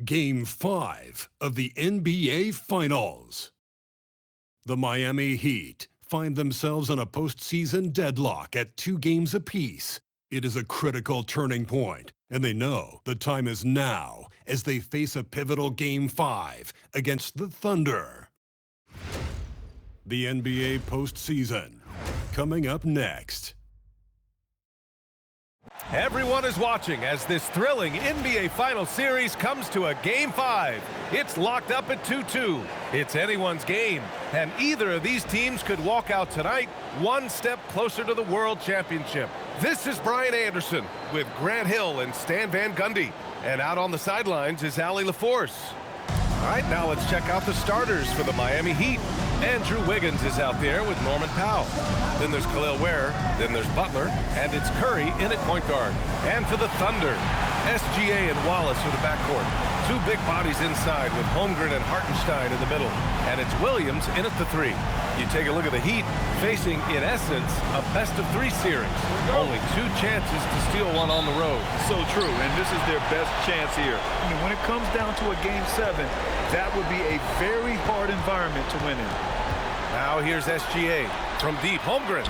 Game 5 of the NBA Finals. The Miami Heat find themselves in a postseason deadlock at 2 games apiece. It is a critical turning point, and they know the time is now as they face a pivotal Game 5 against the Thunder. The NBA postseason, coming up next. Everyone is watching as this thrilling NBA Finals series comes to a Game 5. It's locked up at 2-2. It's anyone's game, and either of these teams could walk out tonight one step closer to the World Championship. This is Brian Anderson with Grant Hill and Stan Van Gundy. And out on the sidelines is Allie LaForce. All right, now let's check out the starters for the Miami Heat. Andrew Wiggins is out there with Norman Powell. Then there's Khalil Ware, then there's Butler, and it's Curry in at point guard. And for the Thunder, SGA and Wallace are the backcourt. 2 big bodies inside with Holmgren and Hartenstein in the middle. And it's Williams in at the 3. You take a look at the Heat facing, in essence, a best-of-3 series. Only 2 chances to steal one on the road. So true, and this is their best chance here. I mean, when it comes down to a Game 7, that would be a very hard environment to win in. Now here's SGA from deep. Holmgren.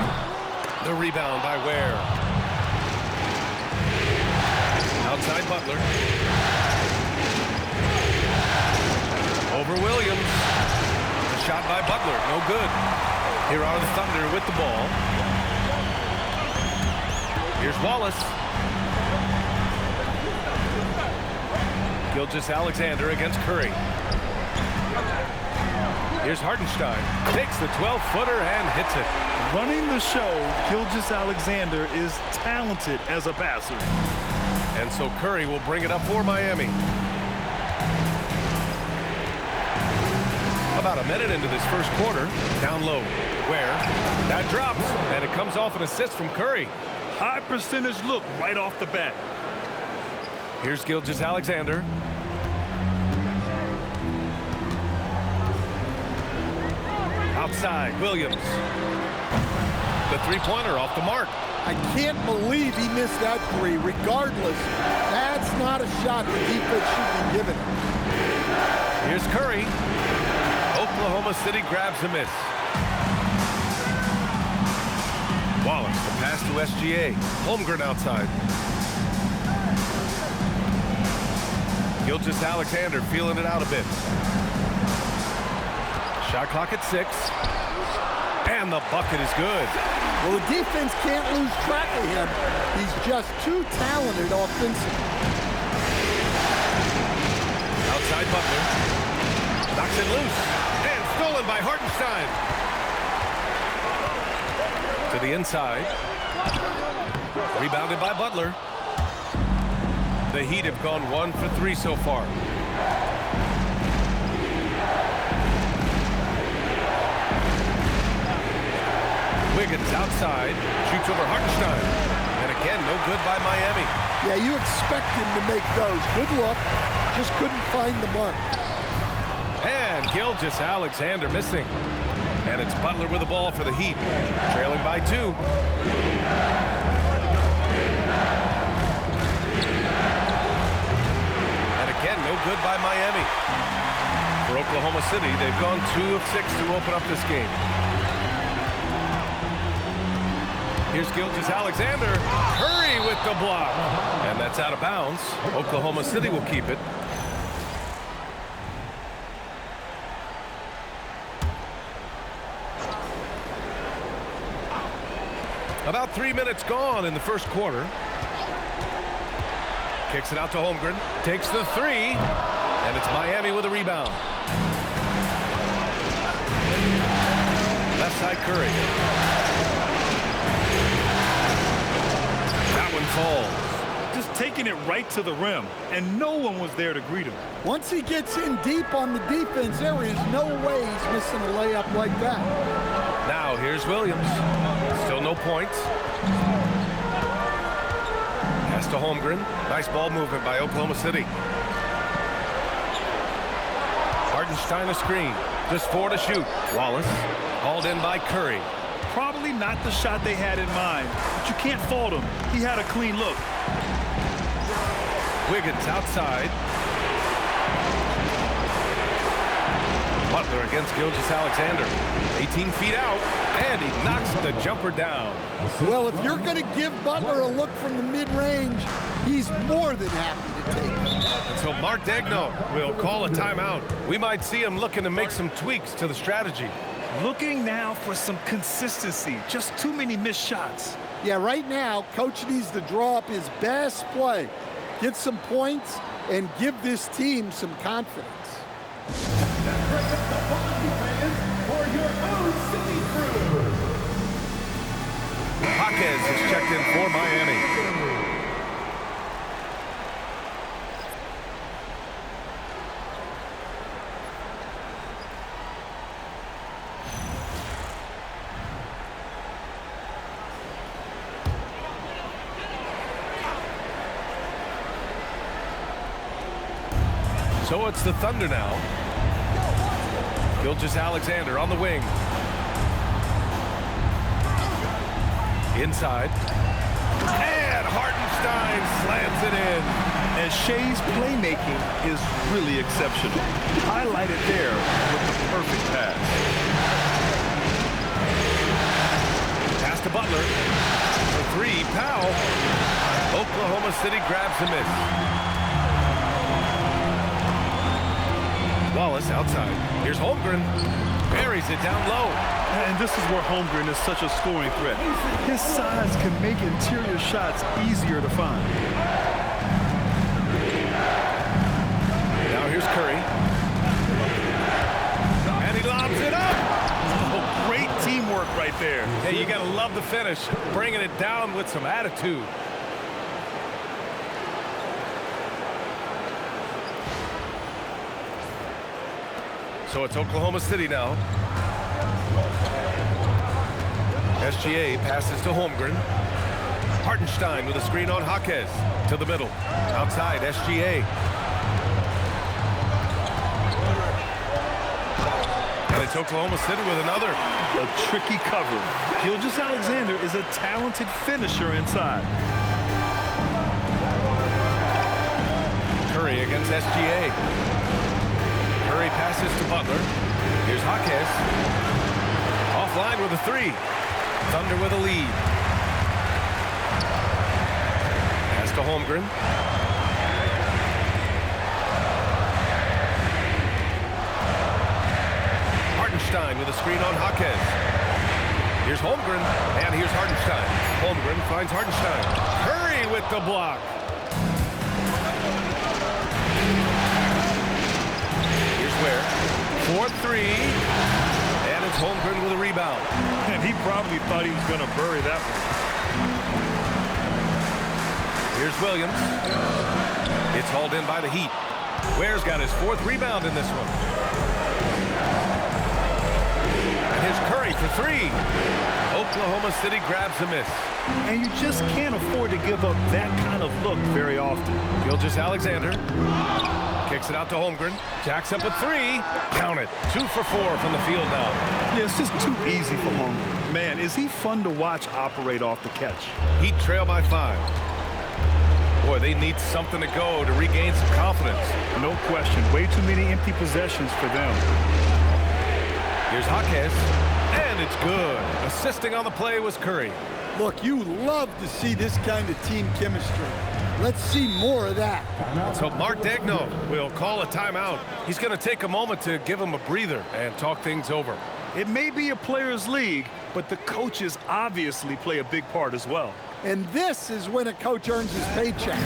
The rebound by Ware. Outside Butler. Over Williams. The shot by Butler. No good. Here are the Thunder with the ball. Here's Wallace. Gilgeous-Alexander against Curry. Here's Hartenstein. Takes the 12-footer and hits it. Running the show, Gilgeous-Alexander is talented as a passer. And so Curry will bring it up for Miami. About a minute into this first quarter. Down low. Where? That drops. And it comes off an assist from Curry. High percentage look right off the bat. Here's Gilgeous-Alexander. Outside, Williams. The three-pointer off the mark. I can't believe he missed that 3. Regardless, that's not a shot the defense should be given. Here's Curry. Oklahoma City grabs a miss. Wallace, the pass to SGA. Holmgren outside. Gilgeous-Alexander feeling it out a bit. Shot clock at 6. And the bucket is good. Well, the defense can't lose track of him. He's just too talented offensively. Outside Butler. Knocks it loose. And stolen by Hartenstein. To the inside. Rebounded by Butler. The Heat have gone 1 for 3 so far. Wiggins outside, shoots over Hartenstein. And again, no good by Miami. Yeah, you expect him to make those. Good luck. Just couldn't find the mark. And Gilgeous-Alexander missing. And it's Butler with the ball for the Heat. Trailing by 2. And again, no good by Miami. For Oklahoma City, they've gone 2 of 6 to open up this game. Here's Gilgeous-Alexander. Curry with the block. And that's out of bounds. Oklahoma City will keep it. About 3 minutes gone in the first quarter. Kicks it out to Holmgren. Takes the 3. And it's Miami with a rebound. Left side Curry. Falls. Just taking it right to the rim, and no one was there to greet him. Once he gets in deep on the defense, there is no way he's missing a layup like that. Now here's Williams. Still no points. Pass to Holmgren. Nice ball movement by Oklahoma City. Hartenstein a screen. Just 4 to shoot. Wallace hauled in by Curry. Probably not the shot they had in mind, but you can't fault him. He had a clean look. Wiggins outside. Butler against Gilgeous-Alexander. 18 feet out, and he knocks the jumper down. Well, if you're going to give Butler a look from the mid-range, he's more than happy to take it. And so Mark Daigneault will call a timeout. We might see him looking to make some tweaks to the strategy. Looking now for some consistency. Just too many missed shots. Yeah, right now, Coach needs to draw up his best play, get some points, and give this team some confidence. Jaquez is checked in for Miami. So it's the Thunder now. Gilgeous-Alexander on the wing. Inside. And Hartenstein slams it in. And Shea's playmaking is really exceptional. Highlighted there with the perfect pass. Pass to Butler. For three, Powell. Oklahoma City grabs the miss. Wallace outside. Here's Holmgren. Buries it down low. And this is where Holmgren is such a scoring threat. His size can make interior shots easier to find. Now here's Curry. And he lobs it up. Oh, great teamwork right there. Hey, you got to love the finish. Bringing it down with some attitude. So it's Oklahoma City now. SGA passes to Holmgren. Hartenstein with a screen on Jaquez. To the middle. Outside, SGA. And it's Oklahoma City with another. A tricky cover. Gilgeous-Alexander is a talented finisher inside. Curry against SGA. Curry passes to Butler. Here's Jaquez. Offline with a three. Thunder with a lead. Pass to Holmgren. Hartenstein with a screen on Jaquez. Here's Holmgren, and here's Hartenstein. Holmgren finds Hartenstein. Curry with the block. Where 4-3, and it's Holmgren with a rebound. And he probably thought he was going to bury that one. Here's Williams. It's hauled in by the Heat. Ware's got his fourth rebound in this one. And here's Curry for three. Oklahoma City grabs a miss. And you just can't afford to give up that kind of look very often. Gilgeous-Alexander. Kicks it out to Holmgren. Jacks up a three. Count it. 2 for 4 from the field now. Yeah, it's just too easy for Holmgren. Man, is he fun to watch operate off the catch. Heat trail by 5. Boy, they need something to go to regain some confidence. No question. Way too many empty possessions for them. Here's Jaquez. And it's good. Assisting on the play was Curry. Look, you love to see this kind of team chemistry. Let's see more of that. So Mark Daigneault will call a timeout. He's going to take a moment to give him a breather and talk things over. It may be a players' league, but the coaches obviously play a big part as well. And this is when a coach earns his paycheck.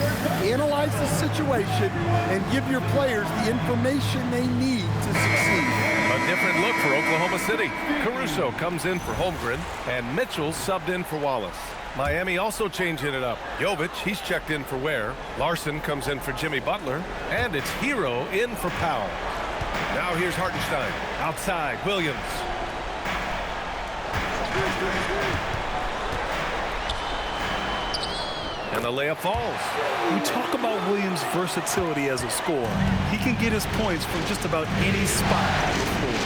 Analyze the situation and give your players the information they need to succeed. A different look for Oklahoma City. Caruso comes in for Holmgren, and Mitchell subbed in for Wallace. Miami also changing it up. Jovic, he's checked in for Ware. Larson comes in for Jimmy Butler. And it's Hero in for Powell. Now here's Hartenstein. Outside, Williams. And the layup falls. We talk about Williams' versatility as a scorer. He can get his points from just about any spot on the floor.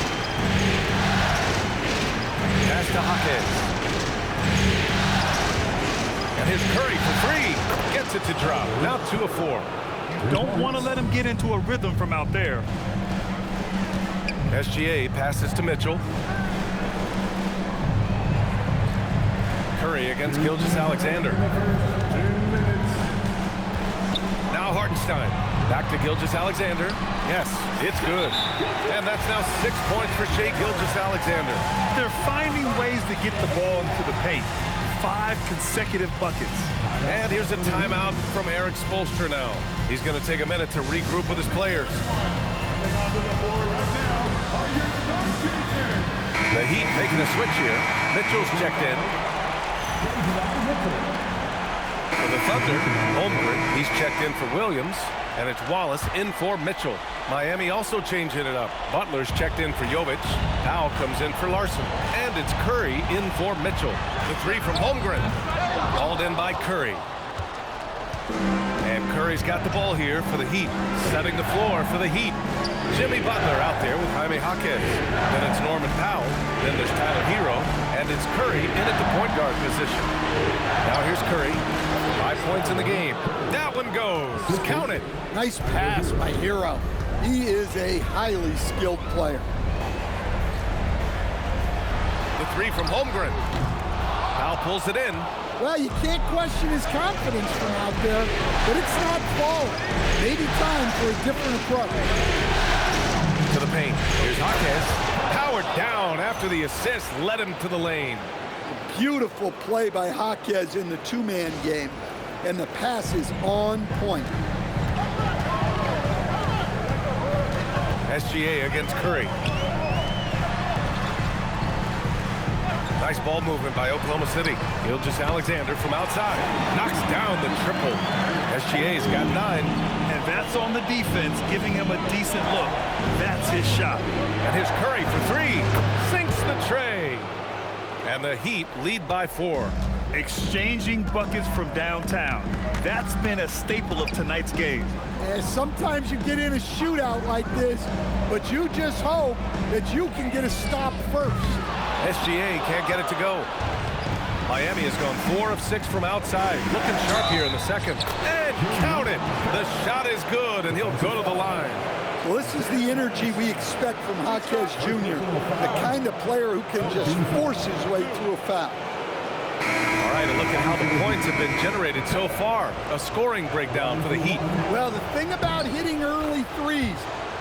Pass to Jaquez. And here's Curry for three. Gets it to drop. Now 2 of 4. You don't want to let him get into a rhythm from out there. SGA passes to Mitchell. Curry against Gilgeous-Alexander. Now Hartenstein. Back to Gilgeous-Alexander. Yes, it's good. And that's now 6 points for Shai Gilgeous-Alexander. They're finding ways to get the ball into the paint. 5 consecutive buckets. And here's a timeout from Erik Spoelstra now. He's going to take a minute to regroup with his players. The Heat making a switch here. Mitchell's checked in. For the Thunder, Holmgren, he's checked in for Williams. And it's Wallace in for Mitchell. Miami also changing it up. Butler's checked in for Jovic. Powell comes in for Larson. And it's Curry in for Mitchell. The three from Holmgren. Called in by Curry. And Curry's got the ball here for the Heat. Setting the floor for the Heat. Jimmy Butler out there with Jaime Jaquez. Then it's Norman Powell. Then there's Tyler Hero. And it's Curry in at the point guard position. Now here's Curry. 5 points in the game. That one goes. Count it. Nice pass by Hero. He is a highly skilled player. The three from Holmgren. Powell pulls it in. Well, you can't question his confidence from out there, but it's not falling. Maybe time for a different approach. To the paint. Here's Jaquez. Powered down after the assist led him to the lane. Beautiful play by Jaquez in the two-man game, and the pass is on point. SGA against Curry. Nice ball movement by Oklahoma City. Gilgeous-Alexander from outside. Knocks down the triple. SGA's got 9. And that's on the defense, giving him a decent look. That's his shot. And here's Curry for 3. Sinks the tray. And the Heat lead by 4. Exchanging buckets from downtown. That's been a staple of tonight's game. And sometimes you get in a shootout like this, but you just hope that you can get a stop first. SGA can't get it to go. Miami has gone 4 of 6 from outside. Looking sharp here in the second. And count it. The shot is good, and he'll go to the line. Well, this is the energy we expect from Jaquez Jr., the kind of player who can just force his way through a foul. All right, a look at how the points have been generated so far. A scoring breakdown for the Heat. Well, the thing about hitting early threes,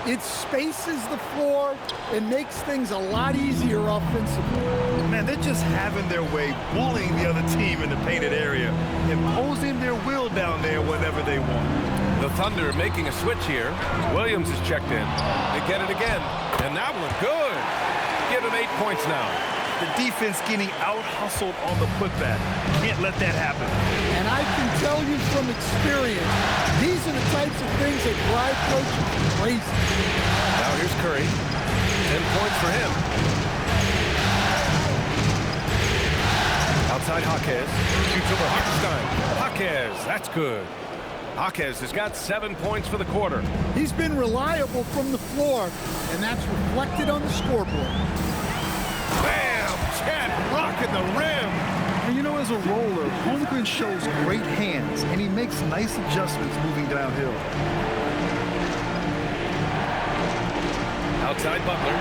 it spaces the floor and makes things a lot easier offensively. Man, they're just having their way, bullying the other team in the painted area, imposing their will down there whenever they want. The Thunder making a switch here. Williams is checked in. They get it again. And that one, good. Give him 8 points now. The defense getting out-hustled on the putback. Can't let that happen. And I can tell you from experience, these are the types of things that drive coaches crazy. Now here's Curry. 10 points for him. Outside Jaquez. Shoots over Hartenstein. Jaquez, that's good. Jaquez has got 7 points for the quarter. He's been reliable from the floor, and that's reflected on the scoreboard. Bam! Chet rocking the rim. And you know, as a roller, Holmgren shows great hands, and he makes nice adjustments moving downhill. Outside Butler.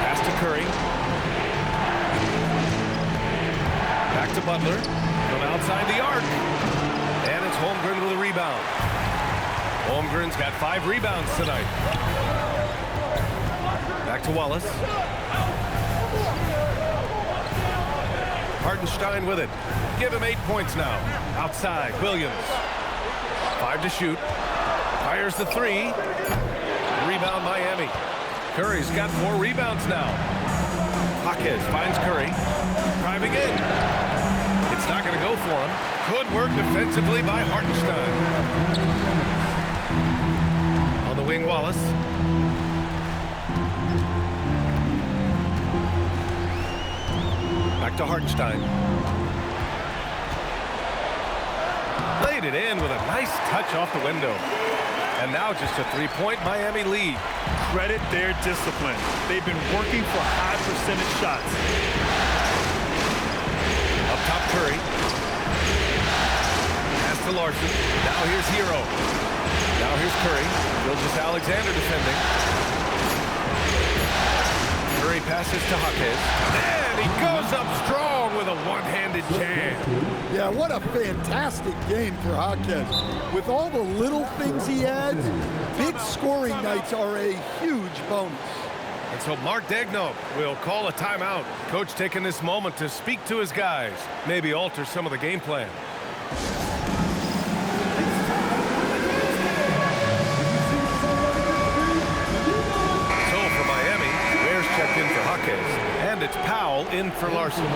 Pass to Curry. Back to Butler. From outside the arc. And it's Holmgren with a rebound. Holmgren's got 5 rebounds tonight. Back to Wallace. Hartenstein with it. Give him 8 points now. Outside, Williams. 5 to shoot. Fires the 3. Rebound Miami. Curry's got 4 rebounds now. Jaquez finds Curry. Driving in. It's not going to go for him. Good work defensively by Hartenstein. On the wing, Wallace. Back to Hartenstein. Laid it in with a nice touch off the window. And now just a 3-point Miami lead. Credit their discipline. They've been working for high percentage shots. Up top, Curry. Pass to Larson. Now here's Hero. Now here's Curry. Gilgeous-Alexander defending. Curry passes to Jaquez. And he goes up strong with a one-handed jam. Yeah, what a fantastic game for Jaquez. With all the little things he adds, big scoring nights are a huge bonus. And so Mark Daigneault will call a timeout. Coach taking this moment to speak to his guys, maybe alter some of the game plan. So for Miami, Bears checked in for Jaquez, and it's Powell in for Larson.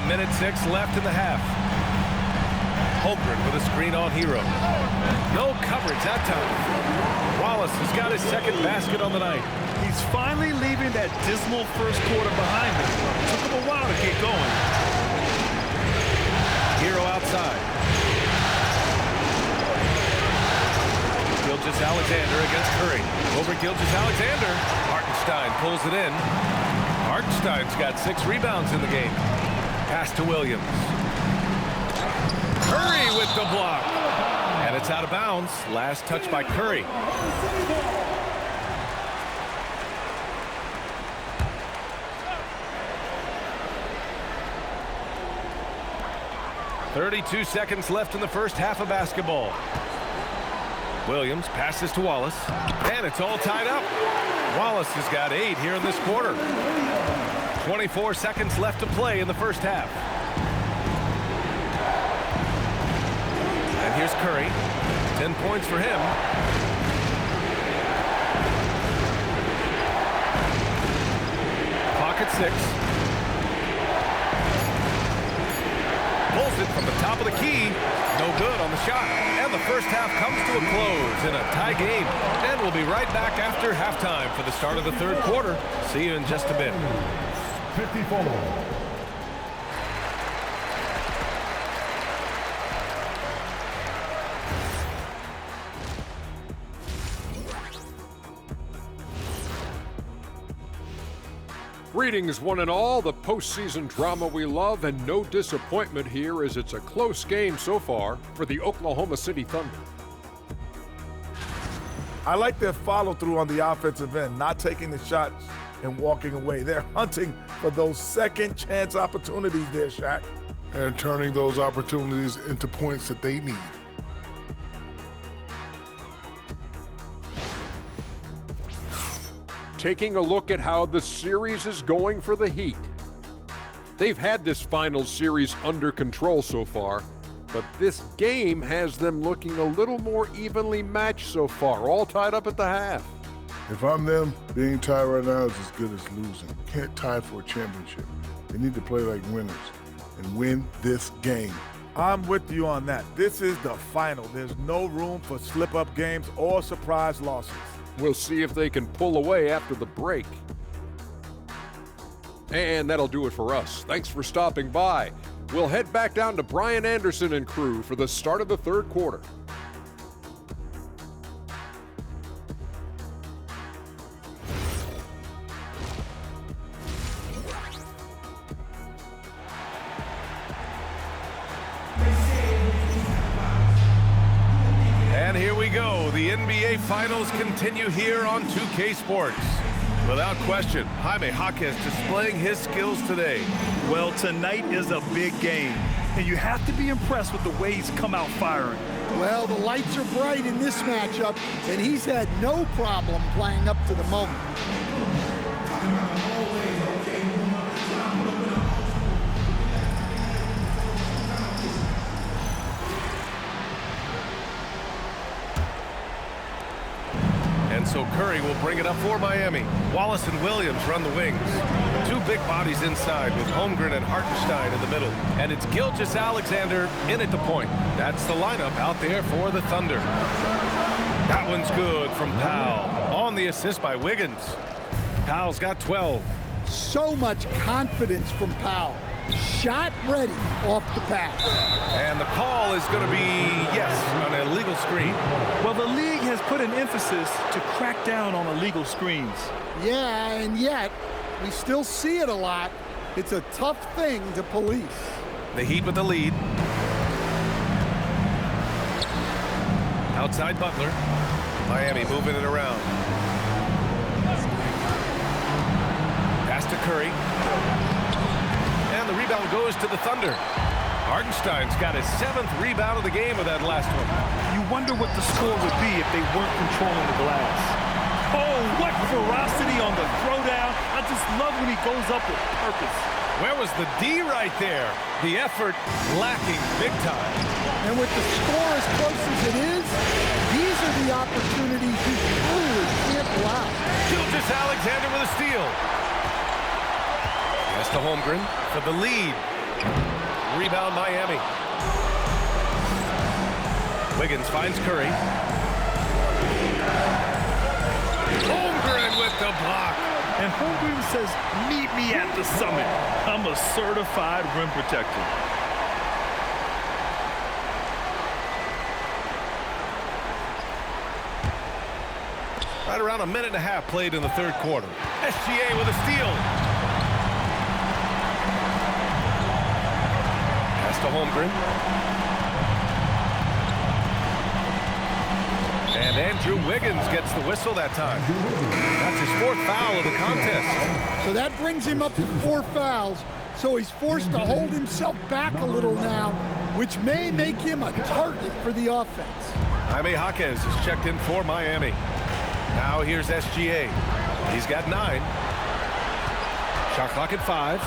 Minute 6 left in the half. Holmgren with a screen on Hero. No coverage that time. Wallace has got his second basket on the night. He's finally leaving that dismal first quarter behind him. It took him a while to get going. Hero outside. Gilgeous-Alexander against Curry. Over Gilgeous-Alexander. Hartenstein pulls it in. Hartenstein's got 6 rebounds in the game. Pass to Williams. Curry with the block. And it's out of bounds. Last touch by Curry. "32 seconds left in the first half of basketball. Williams passes to Wallace. And it's all tied up. Wallace has got 8 here in this quarter. 24 seconds left to play in the first half. And here's Curry. 10 points for him. Clock at 6. Pulls it from the top of the key. No good on the shot. And the first half comes to a close in a tie game. And we'll be right back after halftime for the start of the third quarter. See you in just a bit. 54. Greetings, one and all. The postseason drama we love, and no disappointment here as it's a close game so far for the Oklahoma City Thunder. I like their follow-through on the offensive end, not taking the shots and walking away. They're hunting for those second chance opportunities there, Shaq. And turning those opportunities into points that they need. Taking a look at how the series is going for the Heat. They've had this final series under control so far, but this game has them looking a little more evenly matched so far, all tied up at the half. If I'm them, being tied right now is as good as losing. Can't tie for a championship. They need to play like winners and win this game. I'm with you on that. This is the final. There's no room for slip-up games or surprise losses. We'll see if they can pull away after the break. And that'll do it for us. Thanks for stopping by. We'll head back down to Brian Anderson and crew for the start of the third quarter. And here we go. The NBA Finals continue here on 2K Sports. Without question, Jaime Jaquez displaying his skills today. Well, tonight is a big game, and you have to be impressed with the way he's come out firing. Well, the lights are bright in this matchup, and he's had no problem playing up to the moment. And so Curry will bring it up for Miami. Wallace and Williams run the wings. 2 big bodies inside with Holmgren and Hartenstein in the middle. And it's Gilgeous-Alexander in at the point. That's the lineup out there for the Thunder. That one's good from Powell. On the assist by Wiggins. Powell's got 12. So much confidence from Powell. Shot ready off the pass. And the call is going to be, yes, an illegal screen. Well, the league has put an emphasis to crack down on illegal screens. Yeah, and yet we still see it a lot. It's a tough thing to police. The Heat with the lead. Outside Butler. Miami moving it around. Pass to Curry. And the rebound goes to the Thunder. Hartenstein's got his 7th rebound of the game with that last one. You wonder what the score would be if they weren't controlling the glass. Oh, what ferocity on the throwdown. I just love when he goes up with purpose. Where was the D right there? The effort lacking big time. And with the score as close as it is, these are the opportunities you truly can't allow. Gilgeous-Alexander with a steal. Pass to Holmgren for the lead. Rebound Miami. Wiggins finds Curry. Holmgren with the block. And Holmgren says, meet me at the summit. I'm a certified rim protector. Right around a minute and a half played in the third quarter. SGA with a steal. Pass to Holmgren. And Andrew Wiggins gets the whistle that time. That's his 4th foul of the contest. So that brings him up to 4 fouls. So he's forced to hold himself back a little now, which may make him a target for the offense. Jaime Jaquez is checked in for Miami. Now here's SGA. He's got 9. Shot clock at 5.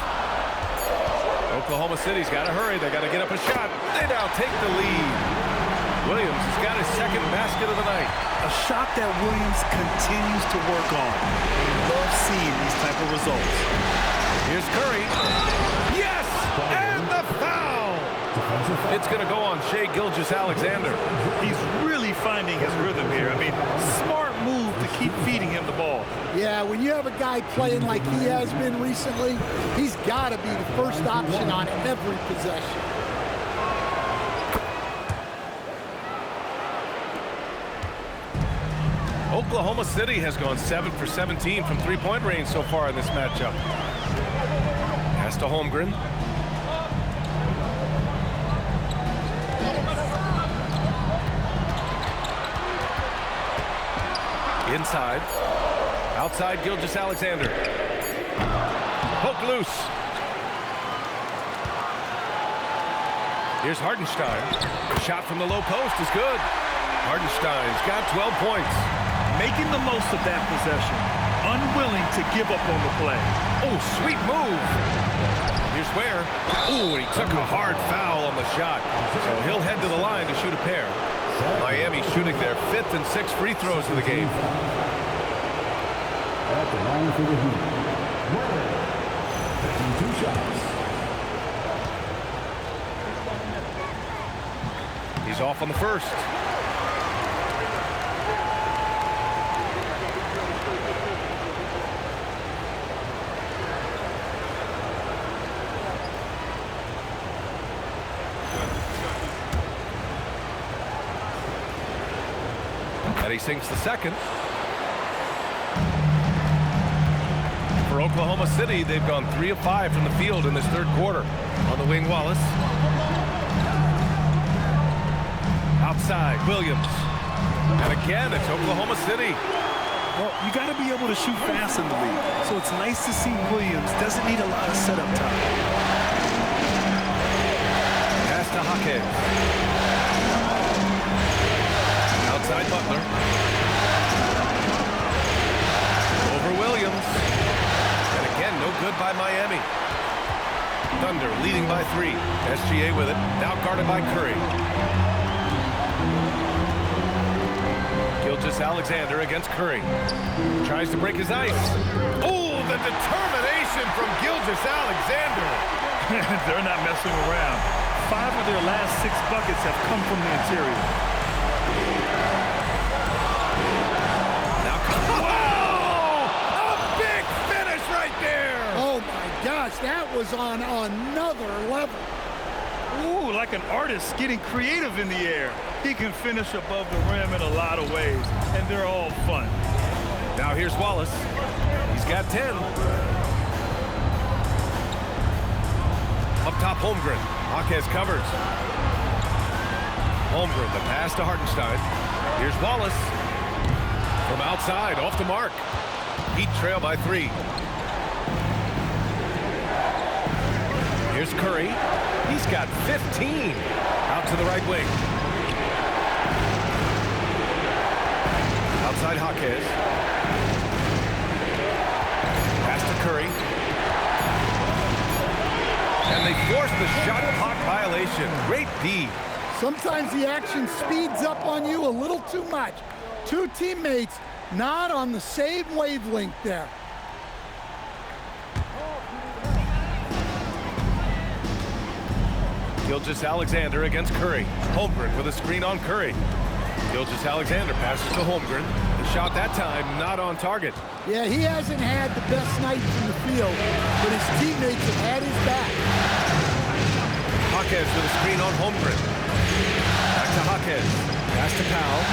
Oklahoma City's got to hurry. They got to get up a shot. They now take the lead. Williams has got his 2nd basket of the night. A shot that Williams continues to work on. Love seeing these type of results. Here's Curry. Yes! And the foul! It's going to go on Shai Gilgeous-Alexander. He's really finding his rhythm here. I mean, smart move to keep feeding him the ball. Yeah, when you have a guy playing like he has been recently, he's got to be the first option on every possession. Oklahoma City has gone 7 for 17 from three-point range so far in this matchup. Pass to Holmgren. Inside. Outside Gilgeous-Alexander. Poke loose. Here's Hartenstein. Shot from the low post is good. Hartenstein's got 12 points. Making the most of that possession. Unwilling to give up on the play. Oh, sweet move. Here's Ware. Oh, he took a hard foul on the shot. So he'll head to the line to shoot a pair. Miami shooting their 5th and 6th free throws of the game. At the line for the Heat. Ware, taking 2 shots. He's off on the first. And he sinks the second. For Oklahoma City, they've gone 3 of 5 from the field in this third quarter. On the wing, Wallace. Outside, Williams. And again, it's Oklahoma City. Well, you got to be able to shoot fast in the league. So it's nice to see Williams doesn't need a lot of setup time. Pass to Jaquez. Outside Butler. Over Williams. And again, no good by Miami. Thunder leading by 3. SGA with it. Now guarded by Curry. Gilgeous-Alexander against Curry. Tries to break his ice. Oh, the determination from Gilgeous-Alexander. They're not messing around. 5 of their last 6 buckets have come from the interior. Now, whoa! A big finish right there! Oh my gosh, that was on another level. Ooh, like an artist getting creative in the air. He can finish above the rim in a lot of ways, and they're all fun. Now here's Wallace. He's got 10. Up top, Holmgren. Jaquez covers. Holmgren, the pass to Hartenstein. Here's Wallace. From outside, off the mark. Heat trail by 3. Here's Curry. He's got 15. Out to the right wing. Outside Jaquez. Pass to Curry. And they force the shot clock violation. Great D. Sometimes the action speeds up on you a little too much. Two teammates not on the same wavelength there. Gilgeous-Alexander against Curry. Holmgren with a screen on Curry. Gilgeous-Alexander passes to Holmgren. The shot that time not on target. Yeah, he hasn't had the best night from the field, but his teammates have had his back. Jaquez with a screen on Holmgren. Back to Jaquez. Pass to Powell.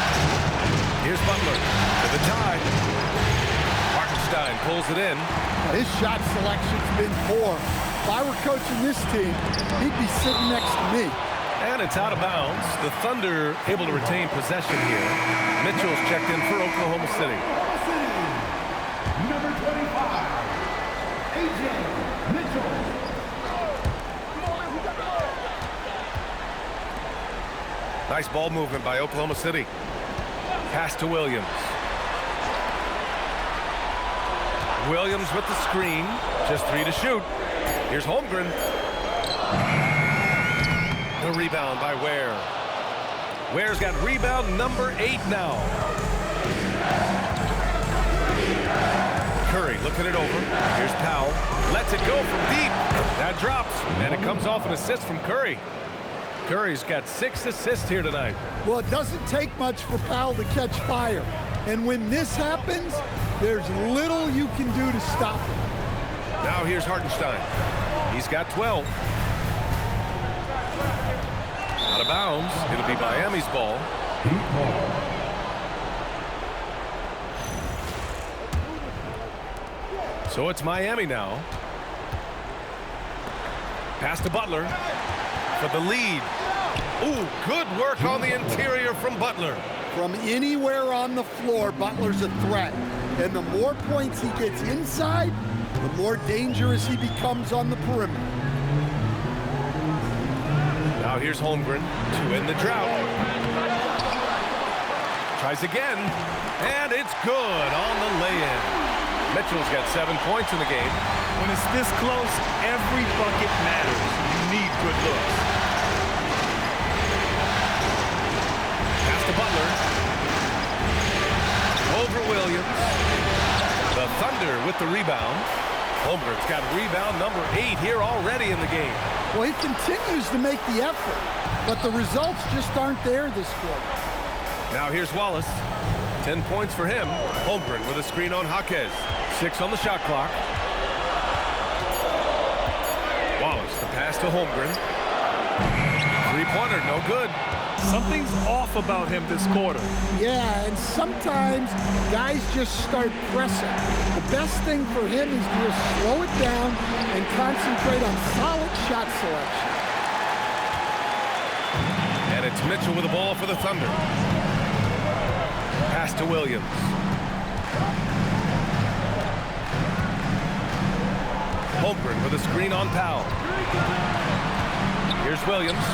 Here's Butler to the tie. Hartenstein pulls it in. His shot selection's been poor. If I were coaching this team, he'd be sitting next to me. And it's out of bounds. The Thunder able to retain possession here. Mitchell's checked in for Oklahoma City. Number 25, A.J. Mitchell. Nice ball movement by Oklahoma City. Pass to Williams. Williams with the screen. Just 3 to shoot. Here's Holmgren. The rebound by Ware. Ware's got rebound number 8 now. Curry looking it over. Here's Powell. Lets it go from deep. That drops. And it comes off an assist from Curry. Curry's got 6 assists here tonight. Well, it doesn't take much for Powell to catch fire. And when this happens, there's little you can do to stop him. Now here's Hartenstein. He's got 12. Out of bounds. It'll be Miami's ball. So it's Miami now. Pass to Butler for the lead. Ooh, good work on the interior from Butler. From anywhere on the floor, Butler's a threat. And the more points he gets inside, the more dangerous he becomes on the perimeter. Now here's Holmgren to end the drought. Tries again, and it's good on the lay-in. Mitchell's got 7 points in the game. When it's this close, every bucket matters. You need good looks. Pass to Butler. Over Williams. The Thunder with the rebound. Holmgren's got rebound number 8 here already in the game. Well, he continues to make the effort, but the results just aren't there this quarter. Now here's Wallace. 10 points for him. Holmgren with a screen on Jaquez. 6 on the shot clock. Wallace, the pass to Holmgren. Three-pointer, no good. Something's off about him this quarter. Yeah, and sometimes guys just start pressing. The best thing for him is to just slow it down and concentrate on solid shot selection. And it's Mitchell with the ball for the Thunder. Pass to Williams. Holmgren with a screen on Powell. Here's Williams.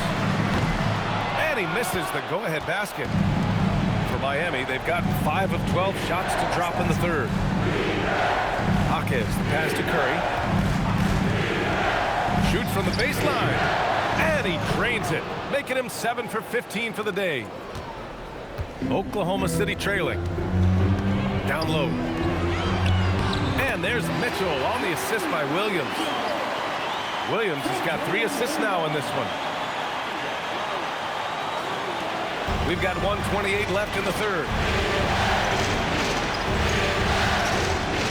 And he misses the go-ahead basket. For Miami, they've gotten 5 of 12 shots to drop in the third. Jaquez, the pass to Curry. Shoots from the baseline. And he drains it, making him 7 for 15 for the day. Oklahoma City trailing. Down low. And there's Mitchell on the assist by Williams. Williams has got 3 assists now in this one. We've got 1:28 left in the third.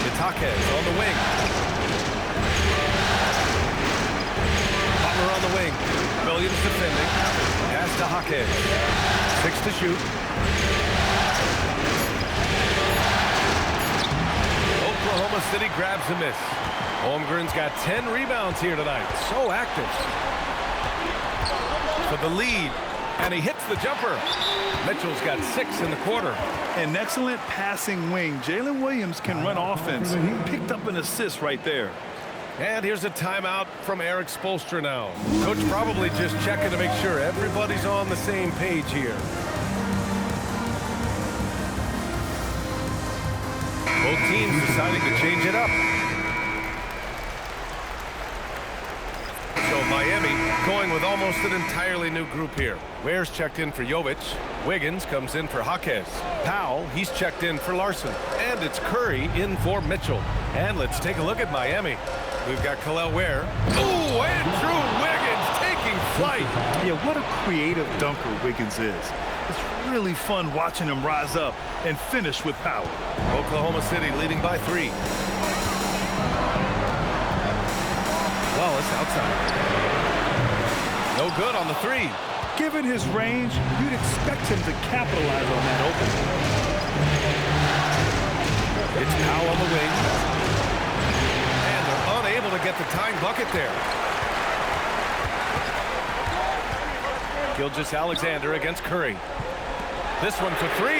It's Jaquez on the wing. wing. Williams defending. Pass to Jaquez. 6 to shoot. Oklahoma City grabs a miss. Holmgren's got 10 rebounds here tonight. So active. For the lead. And he hits the jumper. Mitchell's got 6 in the quarter. An excellent passing wing. Jalen Williams can run offense. He picked up an assist right there. And here's a timeout from Erik Spoelstra now. Coach probably just checking to make sure everybody's on the same page here. Both teams deciding to change it up. So Miami going with almost an entirely new group here. Ware's checked in for Jovic. Wiggins comes in for Jaquez. Powell, he's checked in for Larson. And it's Curry in for Mitchell. And let's take a look at Miami. We've got Kel'el Ware. Oh, Andrew Wiggins taking flight. Yeah, what a creative dunker Wiggins is. It's really fun watching him rise up and finish with power. Oklahoma City leading by 3. Wallace outside. No good on the 3. Given his range, you'd expect him to capitalize on that opening. It's Powell on the wing. And they're unable to get the tying bucket there. Gilgeous-Alexander against Curry. This one for 3.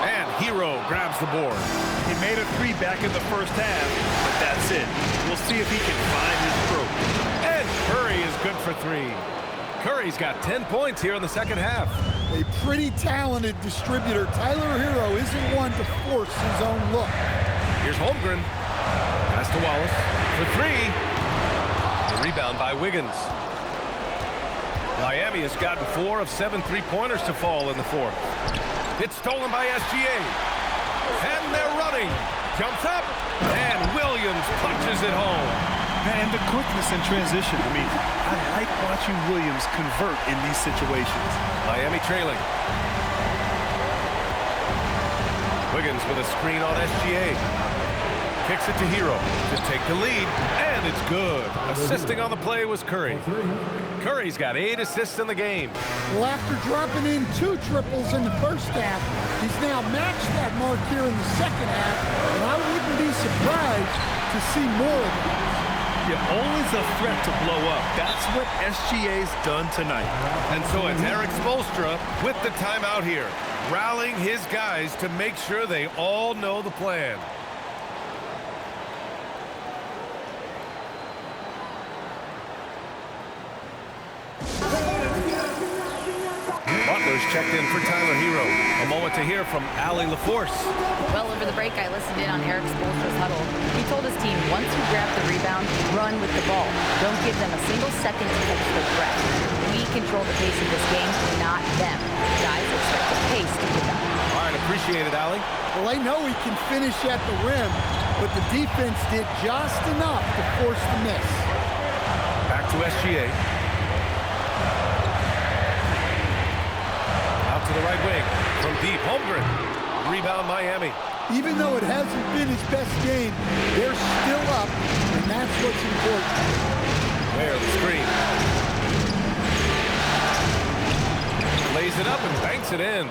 And Hero grabs the board. He made a 3 back in the first half, but that's it. We'll see if he can find his stroke. And Curry is good for 3. Curry's got 10 points here in the second half. A pretty talented distributor. Tyler Hero isn't one to force his own look. Here's Holmgren. Pass to Wallace for 3. The rebound by Wiggins. Miami has gotten 4 of 7 3-pointers to fall in the 4th. It's stolen by SGA. And they're running. Jumps up. And Williams punches it home. And the quickness in transition. I mean, I like watching Williams convert in these situations. Miami trailing. Wiggins with a screen on SGA. Kicks it to Hero to take the lead. And it's good. Assisting on the play was Curry. Curry's got 8 assists in the game. Well, after dropping in 2 triples in the first half, he's now matched that mark here in the second half, and I wouldn't be surprised to see more of it. You're always a threat to blow up. That's what SGA's done tonight. And so it's Erik Spoelstra with the timeout here, rallying his guys to make sure they all know the plan. Butler's checked in for Tyler Hero. A moment to hear from Allie LaForce. Well, over the break, I listened in on Erik Spoelstra's huddle. He told his team, once you grab the rebound, run with the ball. Don't give them a single second to catch their breath. We control the pace of this game, not them. Guys expect the pace to pick up. All right, appreciate it, Allie. Well, I know he can finish at the rim, but the defense did just enough to force the miss. Back to SGA. To the right wing from deep. Holmgren. Rebound Miami. Even though it hasn't been his best game, they're still up, and that's what's important. Ware the screen. Lays it up and banks it in.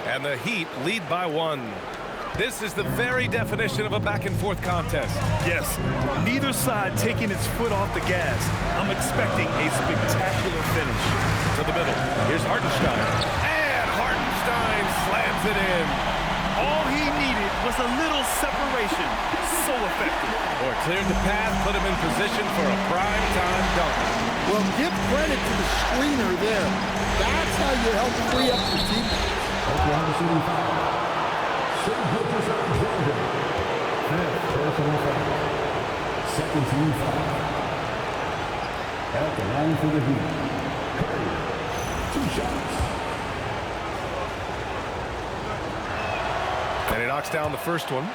And the Heat lead by 1. This is the very definition of a back-and-forth contest. Yes, neither side taking its foot off the gas. I'm expecting a spectacular finish. To the middle. Here's Hartenstein. Hartenstein slams it in. All he needed was a little separation. So effective. Or cleared the path, put him in position for a prime-time dunk. Well, give credit to the screener there. That's how you help free up your teammates. Oklahoma City foul. Gilgeous-Alexander. 5th personal foul. Second team foul. At the line for the Heat. Curry. 2 shots. And he knocks down the first one.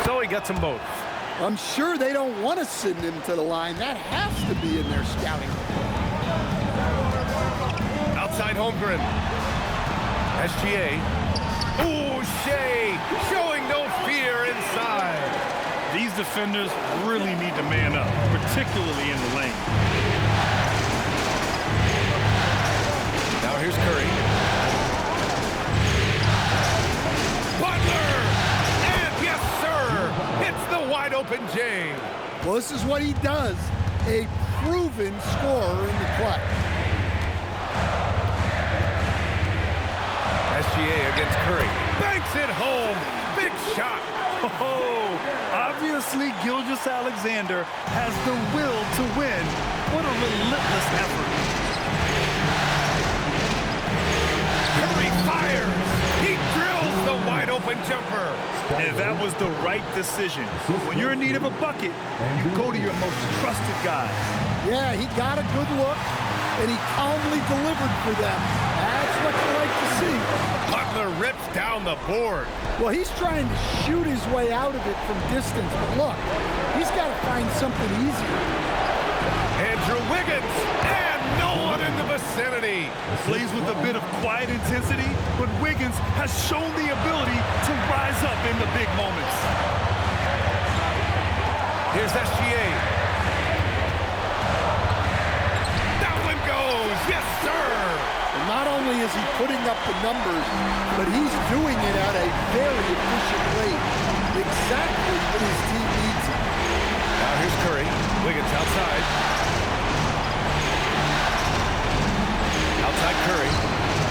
So he gets them both. I'm sure they don't want to send him to the line. That has to be in their scouting. Outside Holmgren. SGA. Ooh, Shea showing no fear inside. These defenders really need to man up, particularly in the lane. Now here's Curry. Butler! And yes, sir! Hits the wide open Jay. Well, this is what he does. A proven scorer in the clutch. SGA against Curry. Banks it home. Big shot. Oh, obviously Gilgeous-Alexander has the will to win. What a relentless effort. Curry fires. He drills the wide open jumper. And that was the right decision. When you're in need of a bucket, you go to your most trusted guy. Yeah, he got a good look, and he calmly delivered for them. That's what you like to see. Butler rips down the board. Well, he's trying to shoot his way out of it from distance, but look, he's got to find something easier. Andrew Wiggins, and no one in the vicinity. Plays with a bit of quiet intensity, but Wiggins has shown the ability to rise up in the big moments. Here's SGA. That one goes, yes, sir. And not only is he putting up the numbers, but he's doing it at a very efficient rate. Exactly what his team needs him. Now here's Curry. Wiggins outside. Outside Curry.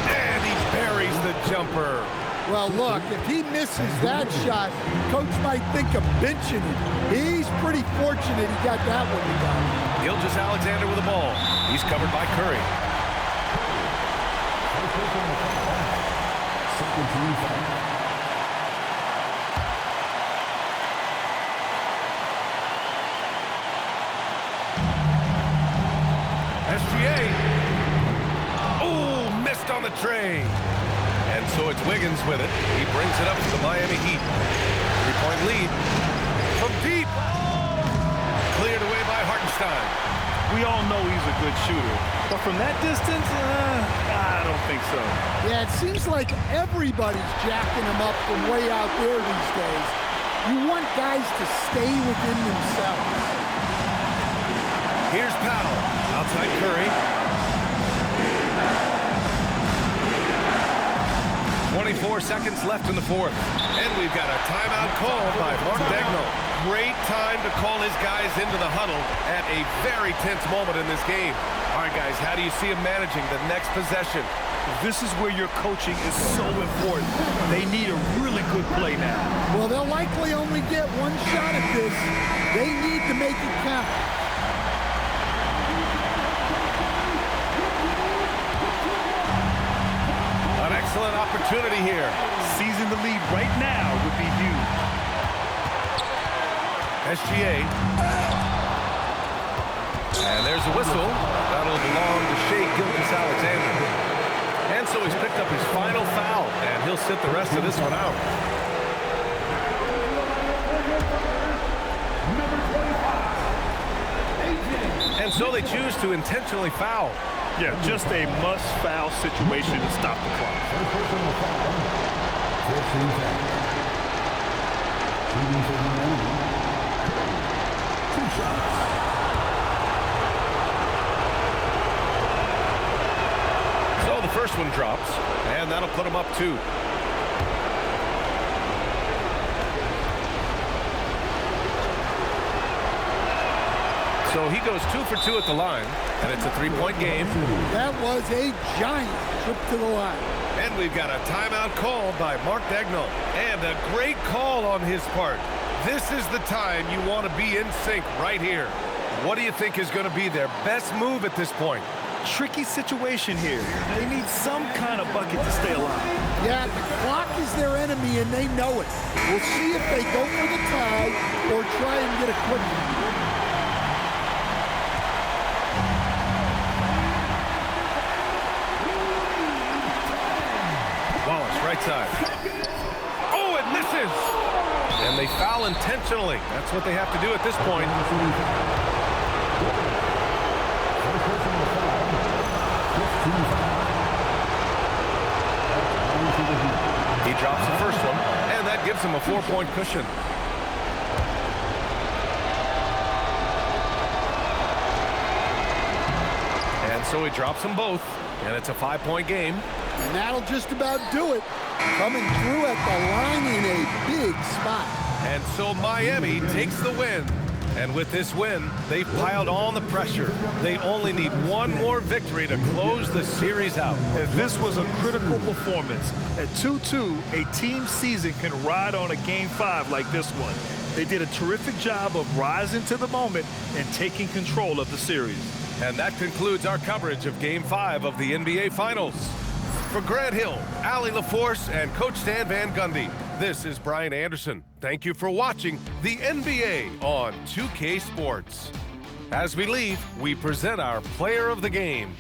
And he buries the jumper. Well, look, if he misses that shot, coach might think of benching him. He's pretty fortunate he got that one done. Gilgeous-Alexander with the ball. He's covered by Curry. Second team foul. SGA. Oh, missed on the tray. And so it's Wiggins with it. He brings it up to the Miami Heat. 3-point lead. From deep. Cleared away by Hartenstein. We all know he's a good shooter, but from that distance, I don't think so. Yeah, it seems like everybody's jacking him up from way out there these days. You want guys to stay within themselves. Here's Powell. Outside Curry. 24 seconds left in the fourth. And we've got a timeout called by Mark Daigneault. Great time to call his guys into the huddle at a very tense moment in this game. All right, guys, how do you see him managing the next possession? This is where your coaching is so important. They need a really good play now. Well, they'll likely only get one shot at this. They need to make it count. An excellent opportunity here. Seizing the lead right now would be huge. SGA. And there's a whistle. That'll belong to Shea Gilgeous-Alexander. And so he's picked up his final foul, and he'll sit the rest of this one out. And so they choose to intentionally foul. Yeah, just a must-foul situation to stop the clock. So the first one drops, and that'll put him up 2. So he goes 2 for 2 at the line, and it's a 3-point game. That was a giant trip to the line. And we've got a timeout called by Mark Daigneault. And a great call on his part. This is the time you want to be in sync right here. What do you think is going to be their best move at this point? Tricky situation here. They need some kind of bucket to stay alive. Yeah, the clock is their enemy, and they know it. We'll see if they go for the tie or try and get a quick one. Wallace, right side. Oh, it misses! And And they foul intentionally. That's what they have to do at this point. He drops the first one, and that gives him a 4-point cushion. And so he drops them both, and it's a 5-point game. And that'll just about do it. Coming through at the line in a big spot. And so Miami takes the win. And with this win, they've piled on the pressure. They only need one more victory to close the series out. And this was a critical performance. At 2-2, a team season can ride on a Game 5 like this one. They did a terrific job of rising to the moment and taking control of the series. And that concludes our coverage of Game 5 of the NBA Finals. For Grant Hill, Allie LaForce, and Coach Stan Van Gundy, this is Brian Anderson. Thank you for watching the NBA on 2K Sports. As we leave, we present our player of the game.